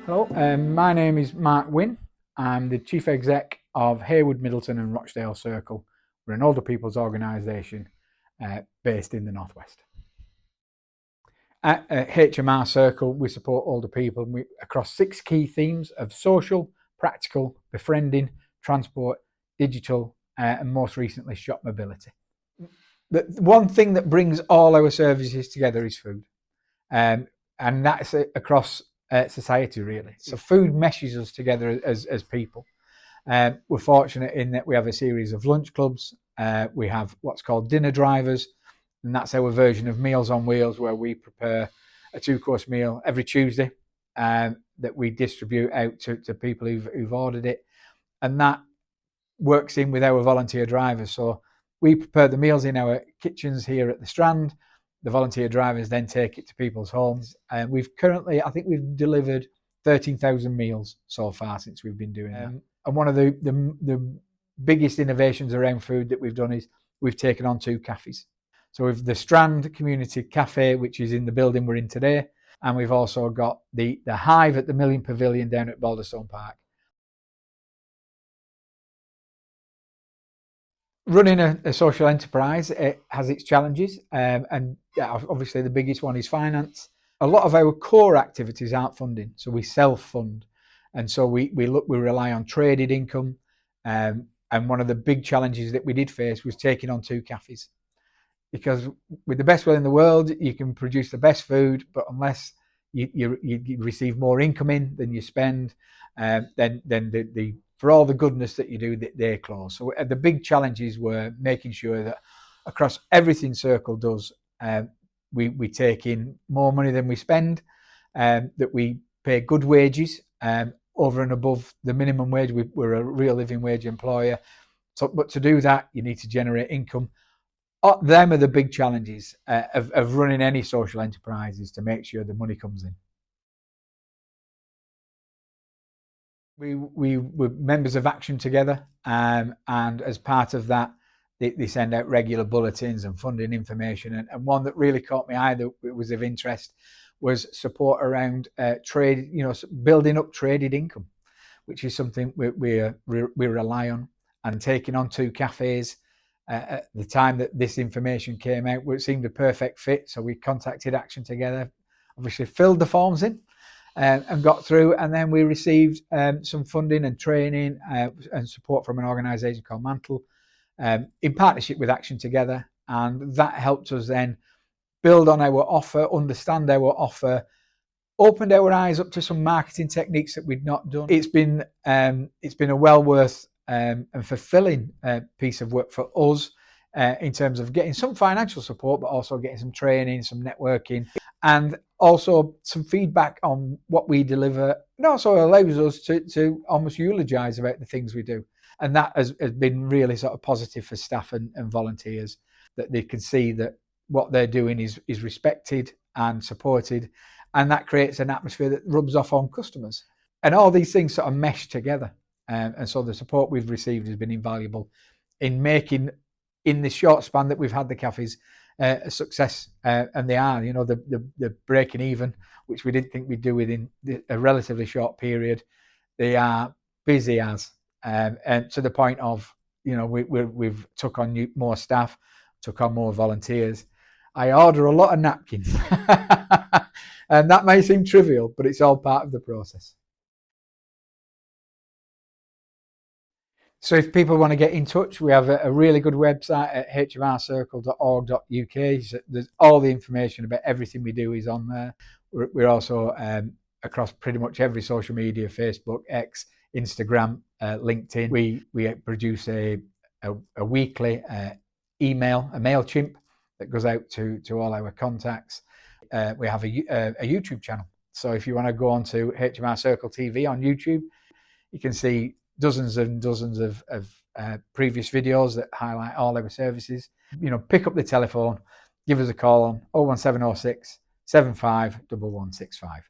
Hello, my name is Mark Wynn. I'm the Chief Exec of Haywood, Middleton and Rochdale Circle. We're an older people's organisation based in the Northwest. At HMR Circle, we support older people across 6 key themes of social, practical, befriending, transport, digital, and most recently shop mobility. The one thing that brings all our services together is food, and that's across society really. So food meshes us together as people. We're fortunate in that we have a series of lunch clubs. We have what's called dinner drivers, and that's our version of Meals on Wheels, where we prepare a 2-course meal every Tuesday that we distribute out to people who've ordered it, and that works in with our volunteer drivers. So we prepare the meals in our kitchens here at the Strand. The volunteer drivers then take it to people's homes, and I think we've delivered 13,000 meals so far since we've been doing that. And one of the biggest innovations around food that we've done is we've taken on 2 cafes. So we've the Strand Community Cafe, which is in the building we're in today, and we've also got the Hive at the Million Pavilion down at Balderstone Park. Running a social enterprise, it has its challenges, and obviously the biggest one is finance. A lot of our core activities aren't funding, so we self-fund, and so we rely on traded income. And one of the big challenges that we did face was taking on 2 cafes, because with the best will in the world, you can produce the best food, but unless you receive more income in than you spend, then for all the goodness that you do, they close. So the big challenges were making sure that across everything Circle does, we take in more money than we spend, that we pay good wages over and above the minimum wage. We're a real living wage employer. But to do that, you need to generate income. Them are the big challenges of running any social enterprise, is to make sure the money comes in. We were members of Action Together, and as part of that, they send out regular bulletins and funding information. And one that really caught my eye that was of interest was support around trade, building up traded income, which is something we rely on. And taking on 2 cafes at the time that this information came out, it seemed a perfect fit. So we contacted Action Together, obviously filled the forms in, and got through, and then we received some funding and training and support from an organisation called Mantle in partnership with Action Together, and that helped us then build on our offer, understand our offer, opened our eyes up to some marketing techniques that we'd not done. It's been a well worth and fulfilling piece of work for us in terms of getting some financial support, but also getting some training, some networking, and also some feedback on what we deliver. It also allows us to almost eulogize about the things we do. And that has been really sort of positive for staff and volunteers, that they can see that what they're doing is respected and supported, and that creates an atmosphere that rubs off on customers. And all these things sort of mesh together. And so the support we've received has been invaluable in making, in the short span that we've had the cafes, a success, and they are. The breaking even, which we didn't think we'd do within a relatively short period. They are busy as, and to the point of, we've took on more staff, took on more volunteers. I order a lot of napkins, and that may seem trivial, but it's all part of the process. So if people want to get in touch, we have a really good website at hmrcircle.org.uk. So there's all the information about everything we do is on there. We're also across pretty much every social media: Facebook, X, Instagram, LinkedIn. We produce a weekly email, a MailChimp, that goes out to all our contacts. We have a YouTube channel. So if you want to go on to HMR Circle TV on YouTube, you can see dozens and dozens of previous videos that highlight all our services. Pick up the telephone, give us a call on 01706 75 1165.